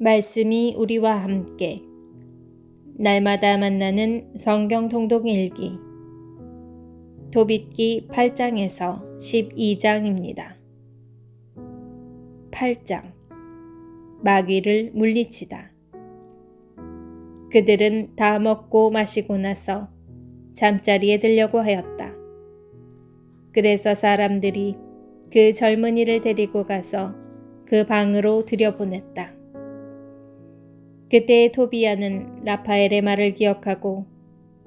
말씀이 우리와 함께 날마다 만나는 성경 통독 일기 도빗기 8장에서 12장입니다. 8장 마귀를 물리치다. 그들은 다 먹고 마시고 나서 잠자리에 들려고 하였다. 그래서 사람들이 그 젊은이를 데리고 가서 그 방으로 들여보냈다. 그때 토비야는 라파엘의 말을 기억하고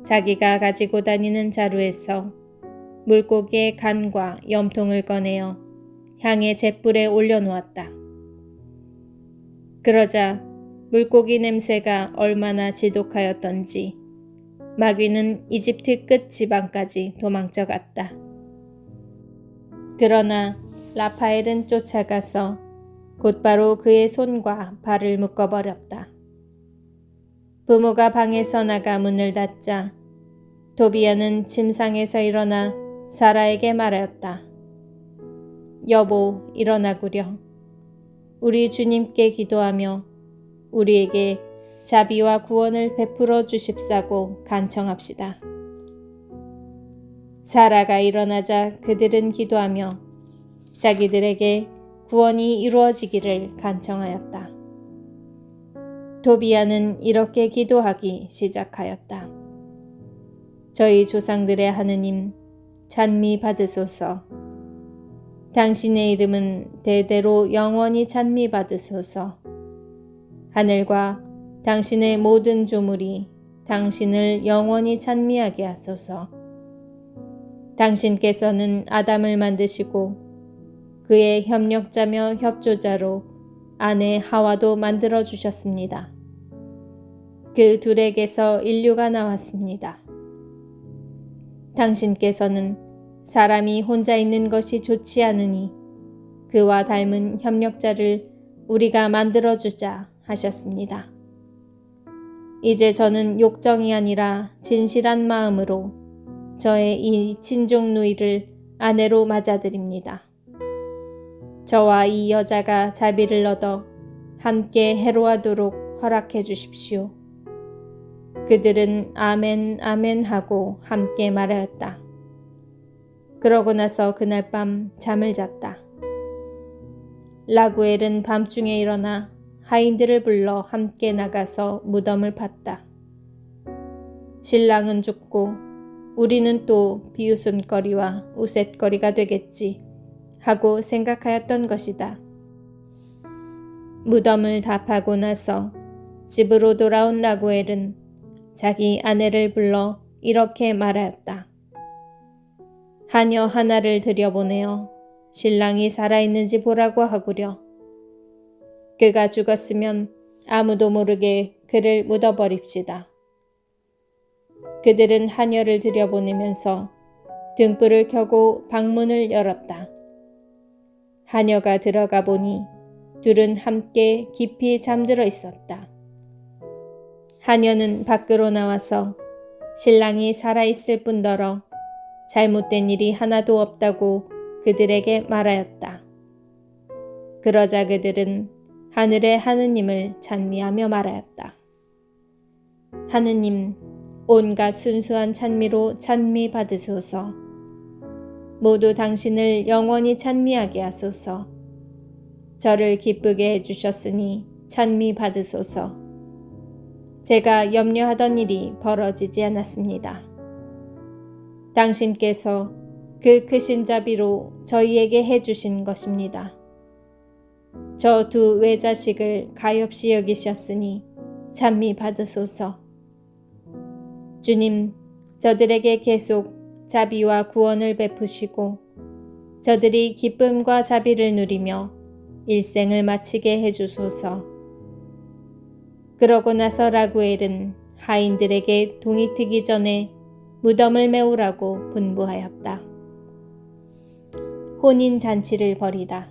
자기가 가지고 다니는 자루에서 물고기의 간과 염통을 꺼내어 향의 잿불에 올려놓았다. 그러자 물고기 냄새가 얼마나 지독하였던지 마귀는 이집트 끝 지방까지 도망쳐 갔다. 그러나 라파엘은 쫓아가서 곧바로 그의 손과 발을 묶어버렸다. 부모가 방에서 나가 문을 닫자 토비야는 침상에서 일어나 사라에게 말하였다. 여보, 일어나구려. 우리 주님께 기도하며 우리에게 자비와 구원을 베풀어 주십사고 간청합시다. 사라가 일어나자 그들은 기도하며 자기들에게 구원이 이루어지기를 간청하였다. 토비야는 이렇게 기도하기 시작하였다. 저희 조상들의 하느님, 찬미 받으소서. 당신의 이름은 대대로 영원히 찬미 받으소서. 하늘과 당신의 모든 조물이 당신을 영원히 찬미하게 하소서. 당신께서는 아담을 만드시고 그의 협력자며 협조자로 아내 하와도 만들어 주셨습니다. 그 둘에게서 인류가 나왔습니다. 당신께서는 사람이 혼자 있는 것이 좋지 않으니 그와 닮은 협력자를 우리가 만들어 주자 하셨습니다. 이제 저는 욕정이 아니라 진실한 마음으로 저의 이 친족 누이를 아내로 맞아들입니다. 저와 이 여자가 자비를 얻어 함께 해로하도록 허락해 주십시오. 그들은 아멘 아멘 하고 함께 말하였다. 그러고 나서 그날 밤 잠을 잤다. 라구엘은 밤중에 일어나 하인들을 불러 함께 나가서 무덤을 팠다. 신랑은 죽고 우리는 또 비웃음거리와 우쇳거리가 되겠지 하고 생각하였던 것이다. 무덤을 다 파고 나서 집으로 돌아온 라구엘은 자기 아내를 불러 이렇게 말하였다. 하녀 하나를 들여보내어 신랑이 살아있는지 보라고 하구려. 그가 죽었으면 아무도 모르게 그를 묻어버립시다. 그들은 하녀를 들여보내면서 등불을 켜고 방문을 열었다. 하녀가 들어가 보니 둘은 함께 깊이 잠들어 있었다. 하녀는 밖으로 나와서 신랑이 살아있을 뿐더러 잘못된 일이 하나도 없다고 그들에게 말하였다. 그러자 그들은 하늘의 하느님을 찬미하며 말하였다. 하느님, 온갖 순수한 찬미로 찬미 받으소서. 모두 당신을 영원히 찬미하게 하소서. 저를 기쁘게 해주셨으니 찬미 받으소서. 제가 염려하던 일이 벌어지지 않았습니다. 당신께서 그 크신 자비로 저희에게 해주신 것입니다. 저 두 외자식을 가엾이 여기셨으니 찬미 받으소서. 주님, 저들에게 계속 자비와 구원을 베푸시고 저들이 기쁨과 자비를 누리며 일생을 마치게 해주소서. 그러고 나서 라구엘은 하인들에게 동이 트기 전에 무덤을 메우라고 분부하였다. 혼인잔치를 벌이다.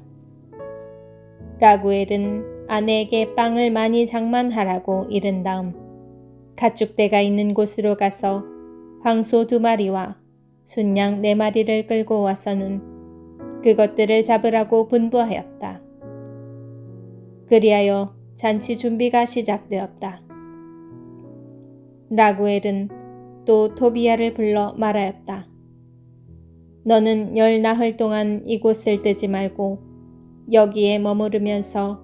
라구엘은 아내에게 빵을 많이 장만하라고 이른 다음 가축대가 있는 곳으로 가서 황소 2마리와 순양 4마리를 끌고 와서는 그것들을 잡으라고 분부하였다. 그리하여 잔치 준비가 시작되었다. 라구엘은 또 토비야를 불러 말하였다. 너는 열 나흘 동안 이곳을 뜨지 말고 여기에 머무르면서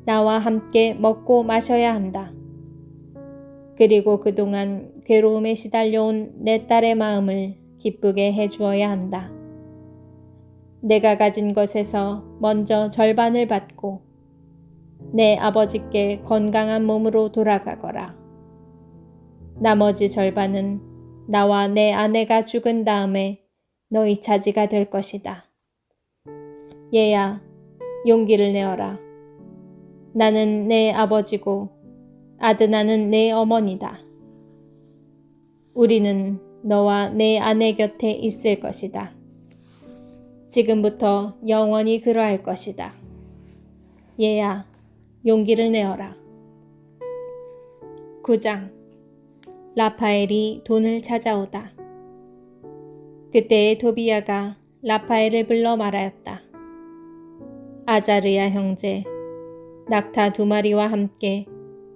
나와 함께 먹고 마셔야 한다. 그리고 그동안 괴로움에 시달려온 내 딸의 마음을 기쁘게 해주어야 한다. 내가 가진 것에서 먼저 절반을 받고 내 아버지께 건강한 몸으로 돌아가거라. 나머지 절반은 나와 내 아내가 죽은 다음에 너희 차지가 될 것이다. 얘야, 용기를 내어라. 나는 내 아버지고 아드나는 내 어머니다. 우리는 너와 내 아내 곁에 있을 것이다. 지금부터 영원히 그러할 것이다. 얘야, 용기를 내어라. 9장. 라파엘이 돈을 찾아오다. 그때에 토비야가 라파엘을 불러 말하였다. 아자르야 형제, 낙타 2마리와 함께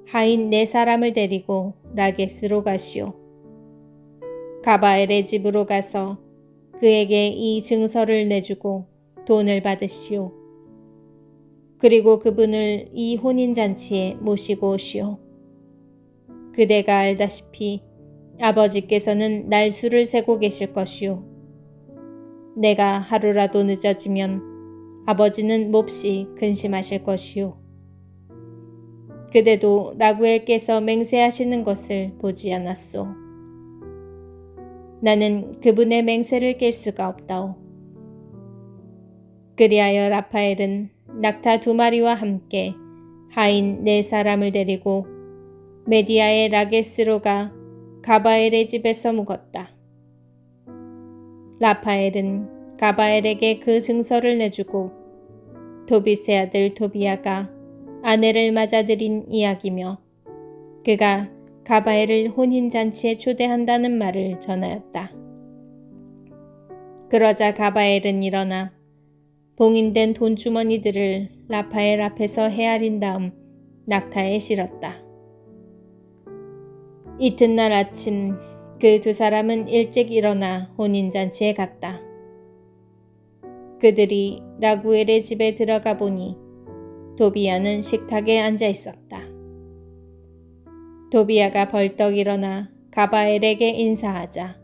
하인 4사람을 데리고 라게스로 가시오. 가바엘의 집으로 가서 그에게 이 증서를 내주고 돈을 받으시오. 그리고 그분을 이 혼인잔치에 모시고 오시오. 그대가 알다시피 아버지께서는 날수를 세고 계실 것이오. 내가 하루라도 늦어지면 아버지는 몹시 근심하실 것이오. 그대도 라구엘께서 맹세하시는 것을 보지 않았소. 나는 그분의 맹세를 깰 수가 없다오. 그리하여 라파엘은 낙타 2마리와 함께 하인 4사람을 데리고 메디아의 라게스로 가 가바엘의 집에서 묵었다. 라파엘은 가바엘에게 그 증서를 내주고 도빗의 아들 토비야가 아내를 맞아들인 이야기며 그가 가바엘을 혼인잔치에 초대한다는 말을 전하였다. 그러자 가바엘은 일어나 봉인된 돈주머니들을 라파엘 앞에서 헤아린 다음 낙타에 실었다. 이튿날 아침 그 2사람은 일찍 일어나 혼인잔치에 갔다. 그들이 라구엘의 집에 들어가 보니 도비야는 식탁에 앉아 있었다. 도비야가 벌떡 일어나 가바엘에게 인사하자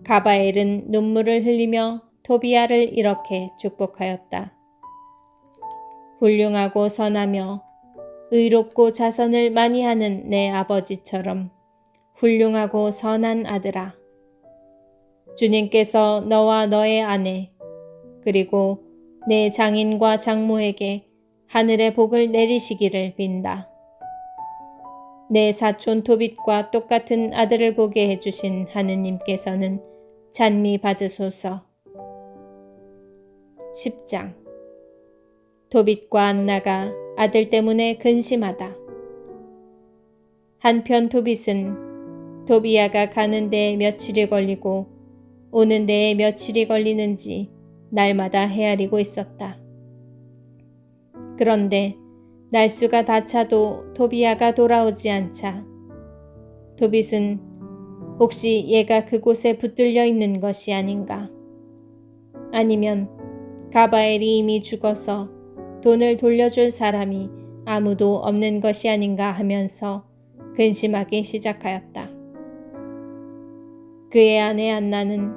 가바엘은 눈물을 흘리며 토비야를 이렇게 축복하였다. 훌륭하고 선하며 의롭고 자선을 많이 하는 내 아버지처럼 훌륭하고 선한 아들아. 주님께서 너와 너의 아내 그리고 내 장인과 장모에게 하늘의 복을 내리시기를 빈다. 내 사촌 토빗과 똑같은 아들을 보게 해주신 하느님께서는 찬미 받으소서. 10장. 토빗과 안나가 아들 때문에 근심하다. 한편 토빗은 도비야가 가는 데에 며칠이 걸리고 오는 데에 며칠이 걸리는지 날마다 헤아리고 있었다. 그런데 날수가 다 차도 도비야가 돌아오지 않자 도빗은 혹시 얘가 그곳에 붙들려 있는 것이 아닌가, 아니면 가바엘이 이미 죽어서 돈을 돌려줄 사람이 아무도 없는 것이 아닌가 하면서 근심하기 시작하였다. 그의 아내 안나는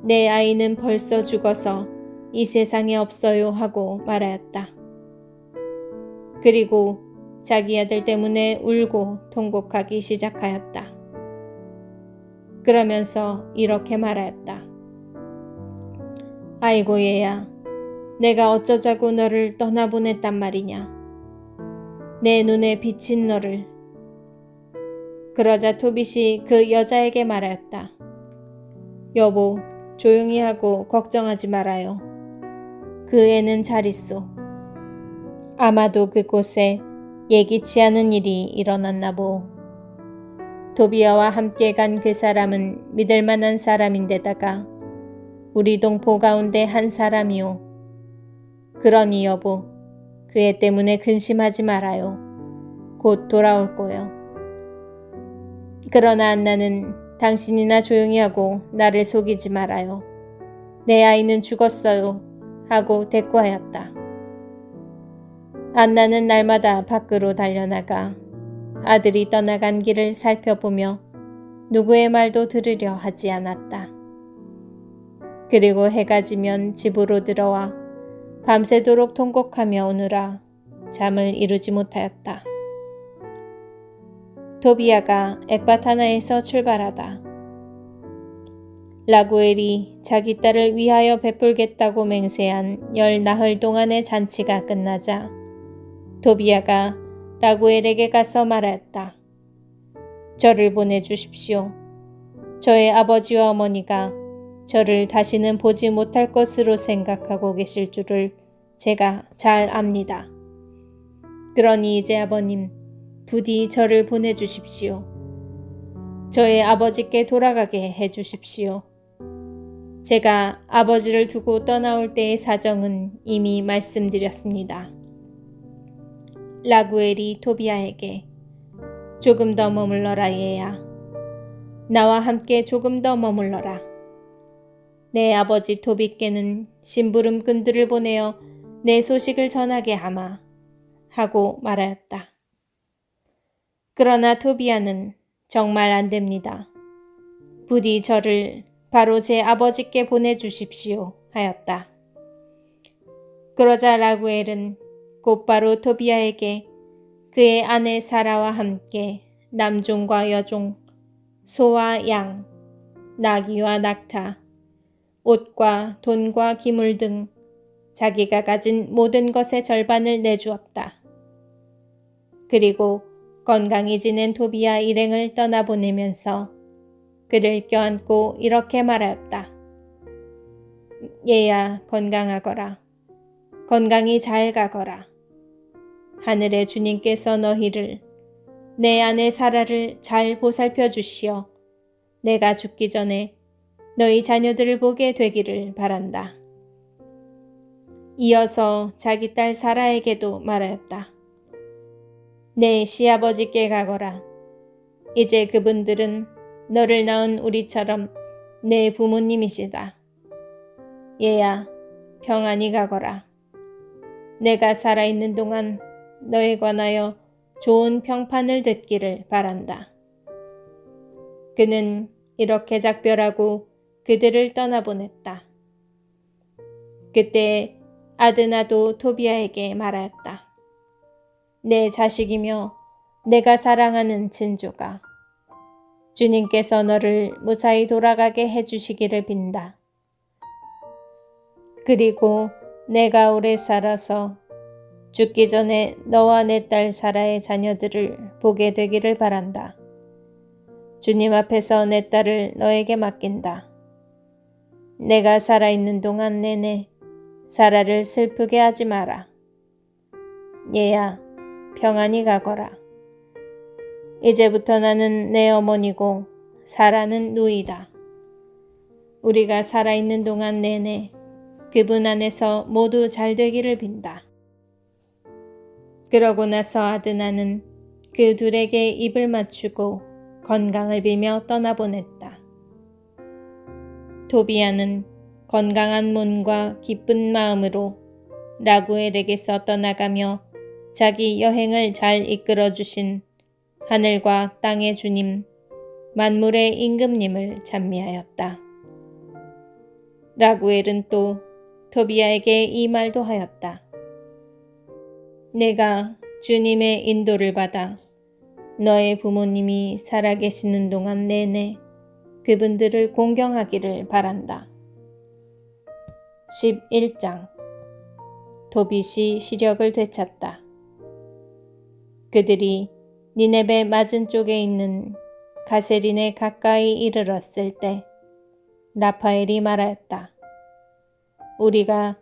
내 아이는 벌써 죽어서 이 세상에 없어요 하고 말하였다. 그리고 자기 아들 때문에 울고 통곡하기 시작하였다. 그러면서 이렇게 말하였다. 아이고 얘야, 내가 어쩌자고 너를 떠나보냈단 말이냐. 내 눈에 비친 너를. 그러자 토빗이 그 여자에게 말하였다. 여보, 조용히 하고 걱정하지 말아요. 그 애는 잘 있소. 아마도 그곳에 예기치 않은 일이 일어났나 보. 도비야와 함께 간 그 사람은 믿을 만한 사람인데다가 우리 동포 가운데 한 사람이오. 그러니 여보, 그 애 때문에 근심하지 말아요. 곧 돌아올 거요. 그러나 안나는 당신이나 조용히 하고 나를 속이지 말아요. 내 아이는 죽었어요. 하고 대꾸하였다. 안나는 날마다 밖으로 달려나가 아들이 떠나간 길을 살펴보며 누구의 말도 들으려 하지 않았다. 그리고 해가 지면 집으로 들어와 밤새도록 통곡하며 오느라 잠을 이루지 못하였다. 토비아가 엑바타 하나에서 출발하다. 라구엘이 자기 딸을 위하여 베풀겠다고 맹세한 10나흘 동안의 잔치가 끝나자 토비아가 라구엘에게 가서 말하였다. 저를 보내주십시오. 저의 아버지와 어머니가 저를 다시는 보지 못할 것으로 생각하고 계실 줄을 제가 잘 압니다. 그러니 이제 아버님, 부디 저를 보내주십시오. 저의 아버지께 돌아가게 해주십시오. 제가 아버지를 두고 떠나올 때의 사정은 이미 말씀드렸습니다. 라구엘이 토비아에게 조금 더 머물러라 얘야. 나와 함께 조금 더 머물러라. 내 아버지 토비께는 심부름꾼들을 보내어 내 소식을 전하게 하마 하고 말하였다. 그러나 토비아는 정말 안 됩니다. 부디 저를 바로 제 아버지께 보내주십시오 하였다. 그러자 라구엘은 곧바로 토비아에게 그의 아내 사라와 함께 남종과 여종, 소와 양, 나귀와 낙타, 옷과 돈과 기물 등 자기가 가진 모든 것의 절반을 내주었다. 그리고 건강히 지낸 토비아 일행을 떠나보내면서 그를 껴안고 이렇게 말하였다. 얘야 건강하거라. 건강히 잘 가거라. 하늘의 주님께서 너희를 내 아내 사라를 잘 보살펴 주시어 내가 죽기 전에 너희 자녀들을 보게 되기를 바란다. 이어서 자기 딸 사라에게도 말하였다. 내 시아버지께 가거라. 이제 그분들은 너를 낳은 우리처럼 내 부모님이시다. 얘야, 평안히 가거라. 내가 살아있는 동안 너에 관하여 좋은 평판을 듣기를 바란다. 그는 이렇게 작별하고 그들을 떠나보냈다. 그때 아드나도 토비아에게 말하였다. 내 자식이며 내가 사랑하는 친조가 주님께서 너를 무사히 돌아가게 해주시기를 빈다. 그리고 내가 오래 살아서 죽기 전에 너와 내 딸 사라의 자녀들을 보게 되기를 바란다. 주님 앞에서 내 딸을 너에게 맡긴다. 내가 살아있는 동안 내내 사라를 슬프게 하지 마라. 얘야, 평안히 가거라. 이제부터 나는 내 어머니고 사라는 누이다. 우리가 살아있는 동안 내내 그분 안에서 모두 잘 되기를 빈다. 그러고 나서 아드나는 그 둘에게 입을 맞추고 건강을 빌며 떠나보냈다. 토비아는 건강한 몸과 기쁜 마음으로 라구엘에게서 떠나가며 자기 여행을 잘 이끌어주신 하늘과 땅의 주님, 만물의 임금님을 찬미하였다. 라구엘은 또 토비아에게 이 말도 하였다. 내가 주님의 인도를 받아 너의 부모님이 살아계시는 동안 내내 그분들을 공경하기를 바란다. 11장 도빗이 시력을 되찾다. 그들이 니네베 맞은 쪽에 있는 가세린에 가까이 이르렀을 때 라파엘이 말하였다. 우리가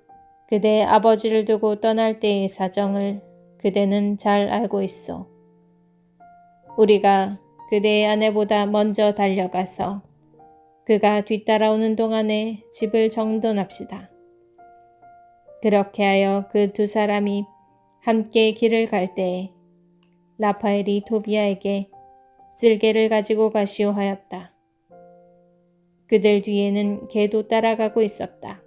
그대 아버지를 두고 떠날 때의 사정을 그대는 잘 알고 있어. 우리가 그대의 아내보다 먼저 달려가서 그가 뒤따라오는 동안에 집을 정돈합시다. 그렇게 하여 그 두 사람이 함께 길을 갈 때에 라파엘이 토비아에게 쓸개를 가지고 가시오 하였다. 그들 뒤에는 개도 따라가고 있었다.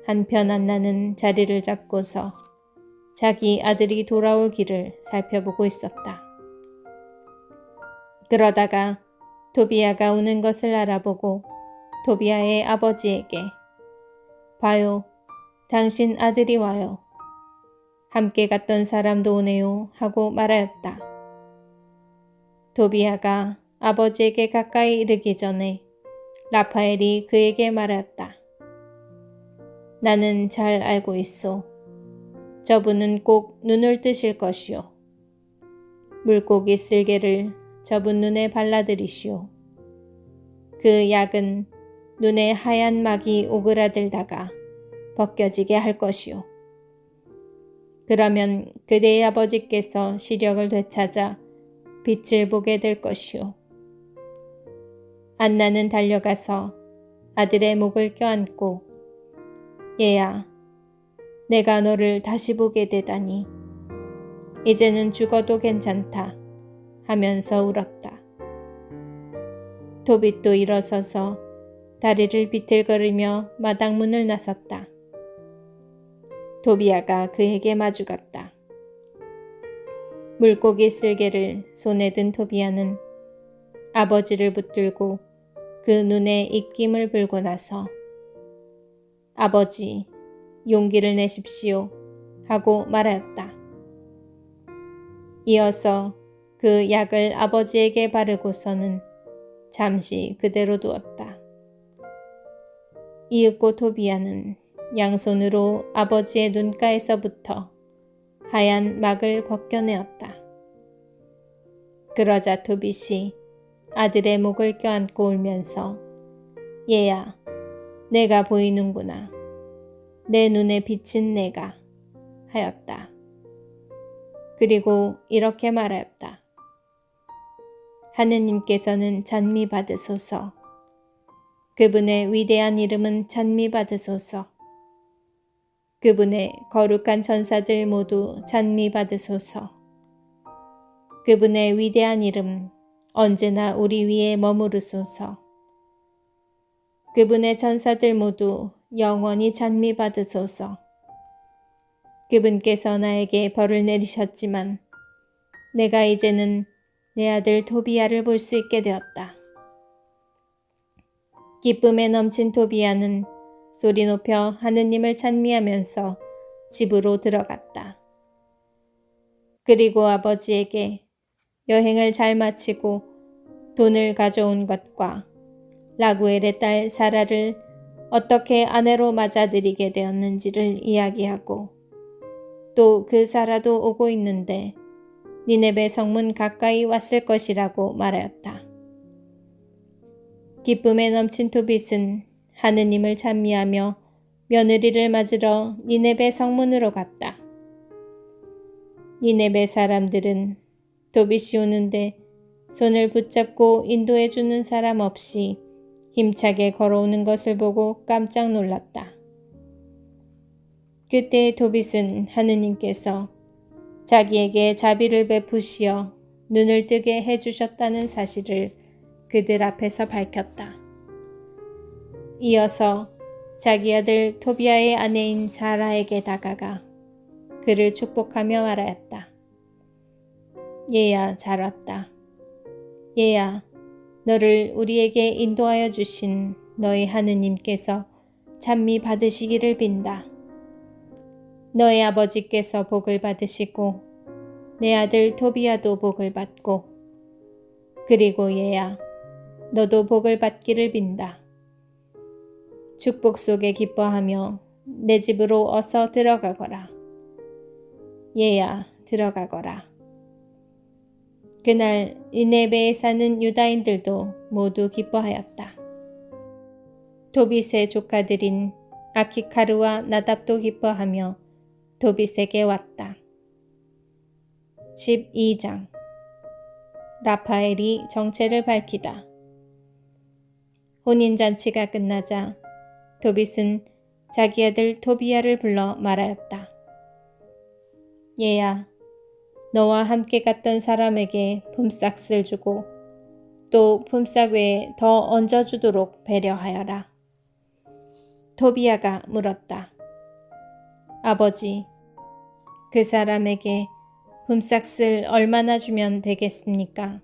한편 안나는 자리를 잡고서 자기 아들이 돌아올 길을 살펴보고 있었다. 그러다가 토비아가 오는 것을 알아보고 토비아의 아버지에게 봐요, 당신 아들이 와요. 함께 갔던 사람도 오네요 하고 말하였다. 토비아가 아버지에게 가까이 이르기 전에 라파엘이 그에게 말하였다. 나는 잘 알고 있소. 저분은 꼭 눈을 뜨실 것이오. 물고기 쓸개를 저분 눈에 발라드리시오. 그 약은 눈에 하얀 막이 오그라들다가 벗겨지게 할 것이오. 그러면 그대의 아버지께서 시력을 되찾아 빛을 보게 될 것이오. 안나는 달려가서 아들의 목을 껴안고 얘야, 내가 너를 다시 보게 되다니 이제는 죽어도 괜찮다 하면서 울었다. 도빗도 일어서서 다리를 비틀거리며 마당문을 나섰다. 토비아가 그에게 마주갔다. 물고기 쓸개를 손에 든 토비아는 아버지를 붙들고 그 눈에 입김을 불고 나서 아버지, 용기를 내십시오 하고 말하였다. 이어서 그 약을 아버지에게 바르고서는 잠시 그대로 두었다. 이윽고 토비아는 양손으로 아버지의 눈가에서부터 하얀 막을 벗겨내었다. 그러자 토빗이 아들의 목을 껴안고 울면서 얘야, 내가 보이는구나. 내 눈에 비친 내가 하였다. 그리고 이렇게 말하였다. 하느님께서는 찬미 받으소서. 그분의 위대한 이름은 찬미 받으소서. 그분의 거룩한 천사들 모두 찬미 받으소서. 그분의 위대한 이름 언제나 우리 위에 머무르소서. 그분의 천사들 모두 영원히 찬미 받으소서. 그분께서 나에게 벌을 내리셨지만 내가 이제는 내 아들 토비아를 볼 수 있게 되었다. 기쁨에 넘친 토비아는 소리 높여 하느님을 찬미하면서 집으로 들어갔다. 그리고 아버지에게 여행을 잘 마치고 돈을 가져온 것과 라구엘의 딸 사라를 어떻게 아내로 맞아들이게 되었는지를 이야기하고 또 그 사라도 오고 있는데 니네베 성문 가까이 왔을 것이라고 말하였다. 기쁨에 넘친 토빗은 하느님을 찬미하며 며느리를 맞으러 니네베 성문으로 갔다. 니네베 사람들은 토빗이 오는데 손을 붙잡고 인도해 주는 사람 없이 힘차게 걸어오는 것을 보고 깜짝 놀랐다. 그때 토빗은 하느님께서 자기에게 자비를 베푸시어 눈을 뜨게 해주셨다는 사실을 그들 앞에서 밝혔다. 이어서 자기 아들 토비아의 아내인 사라에게 다가가 그를 축복하며 말하였다. 얘야, 잘 왔다. 얘야, 너를 우리에게 인도하여 주신 너희 하느님께서 찬미 받으시기를 빈다. 너의 아버지께서 복을 받으시고 내 아들 토비아도 복을 받고 그리고 얘야, 너도 복을 받기를 빈다. 축복 속에 기뻐하며 내 집으로 어서 들어가거라. 얘야, 들어가거라. 그날 니네베에 사는 유다인들도 모두 기뻐하였다. 도빗의 조카들인 아키카르와 나답도 기뻐하며 도빗에게 왔다. 12장 라파엘이 정체를 밝히다. 혼인잔치가 끝나자 도빗은 자기 아들 토비아를 불러 말하였다. 얘야, 너와 함께 갔던 사람에게 품삯을 주고 또 품삯 외에 더 얹어주도록 배려하여라. 토비야가 물었다. 아버지, 그 사람에게 품삯을 얼마나 주면 되겠습니까?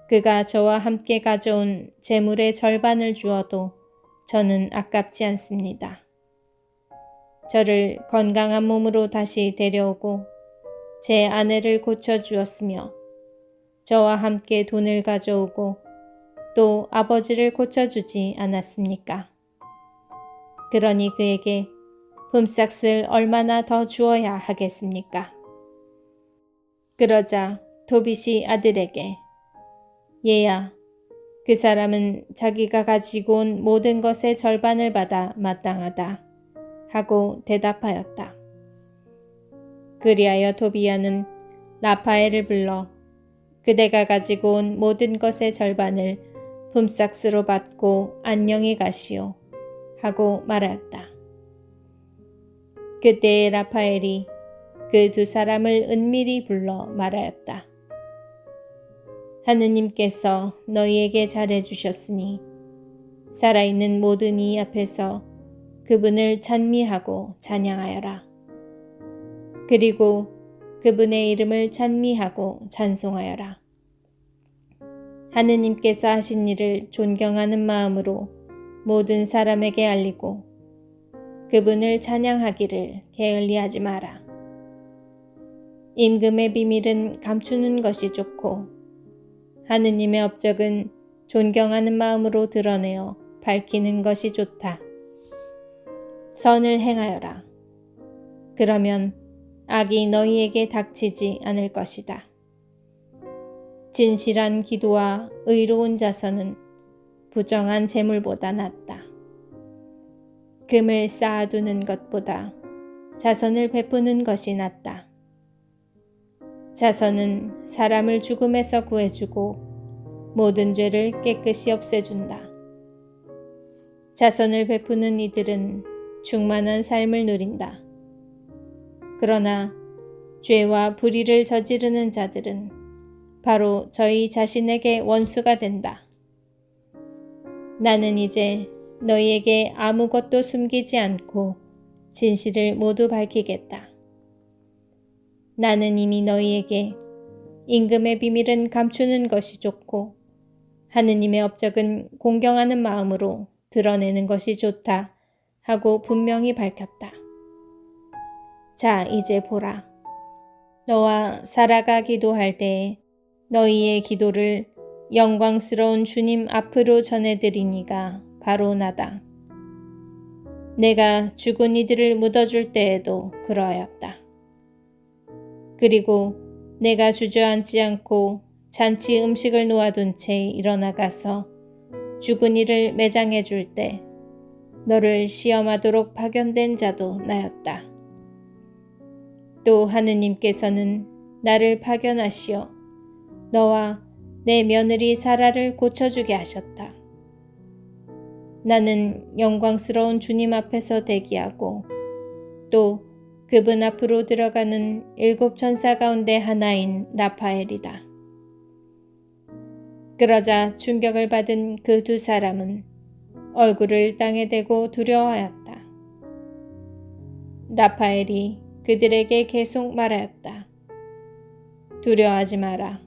그가 저와 함께 가져온 재물의 절반을 주어도 저는 아깝지 않습니다. 저를 건강한 몸으로 다시 데려오고 제 아내를 고쳐주었으며 저와 함께 돈을 가져오고 또 아버지를 고쳐주지 않았습니까? 그러니 그에게 품삯을 얼마나 더 주어야 하겠습니까? 그러자 도빗이 아들에게 얘야, 그 사람은 자기가 가지고 온 모든 것의 절반을 받아 마땅하다 하고 대답하였다. 그리하여 토비야는 라파엘을 불러 그대가 가지고 온 모든 것의 절반을 품삯으로 받고 안녕히 가시오 하고 말하였다. 그때 라파엘이 그 두 사람을 은밀히 불러 말하였다. 하느님께서 너희에게 잘해주셨으니 살아있는 모든 이 앞에서 그분을 찬미하고 찬양하여라. 그리고 그분의 이름을 찬미하고 찬송하여라. 하느님께서 하신 일을 존경하는 마음으로 모든 사람에게 알리고 그분을 찬양하기를 게을리하지 마라. 임금의 비밀은 감추는 것이 좋고 하느님의 업적은 존경하는 마음으로 드러내어 밝히는 것이 좋다. 선을 행하여라. 그러면 악이 너희에게 닥치지 않을 것이다. 진실한 기도와 의로운 자선은 부정한 재물보다 낫다. 금을 쌓아두는 것보다 자선을 베푸는 것이 낫다. 자선은 사람을 죽음에서 구해주고 모든 죄를 깨끗이 없애준다. 자선을 베푸는 이들은 충만한 삶을 누린다. 그러나 죄와 불의를 저지르는 자들은 바로 저희 자신에게 원수가 된다. 나는 이제 너희에게 아무것도 숨기지 않고 진실을 모두 밝히겠다. 나는 이미 너희에게 임금의 비밀은 감추는 것이 좋고 하느님의 업적은 공경하는 마음으로 드러내는 것이 좋다 하고 분명히 밝혔다. 자, 이제 보라. 너와 사라가 기도할 때에 너희의 기도를 영광스러운 주님 앞으로 전해드리니가 바로 나다. 내가 죽은 이들을 묻어줄 때에도 그러하였다. 그리고 내가 주저앉지 않고 잔치 음식을 놓아둔 채 일어나가서 죽은 이를 매장해 줄 때 너를 시험하도록 파견된 자도 나였다. 또 하느님께서는 나를 파견하시어 너와 내 며느리 사라를 고쳐주게 하셨다. 나는 영광스러운 주님 앞에서 대기하고 또 그분 앞으로 들어가는 7 천사 가운데 하나인 라파엘이다. 그러자 충격을 받은 그 두 사람은 얼굴을 땅에 대고 두려워하였다. 라파엘이 그들에게 계속 말하였다. 두려워하지 마라.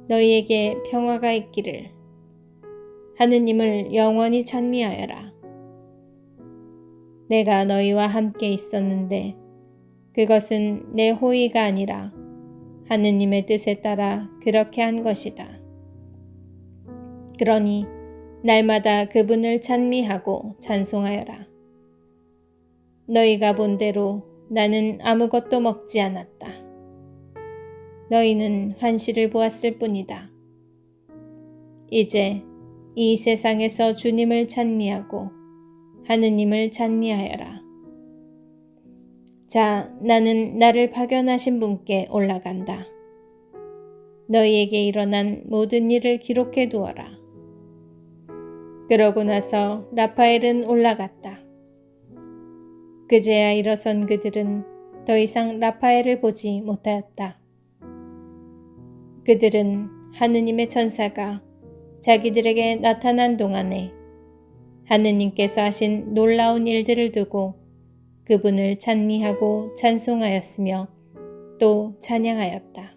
너희에게 평화가 있기를. 하느님을 영원히 찬미하여라. 내가 너희와 함께 있었는데 그것은 내 호의가 아니라 하느님의 뜻에 따라 그렇게 한 것이다. 그러니 날마다 그분을 찬미하고 찬송하여라. 너희가 본 대로 나는 아무것도 먹지 않았다. 너희는 환시를 보았을 뿐이다. 이제 이 세상에서 주님을 찬미하고 하느님을 찬미하여라. 자, 나는 나를 파견하신 분께 올라간다. 너희에게 일어난 모든 일을 기록해 두어라. 그러고 나서 라파엘은 올라갔다. 그제야 일어선 그들은 더 이상 라파엘을 보지 못하였다. 그들은 하느님의 천사가 자기들에게 나타난 동안에 하느님께서 하신 놀라운 일들을 두고 그분을 찬미하고 찬송하였으며 또 찬양하였다.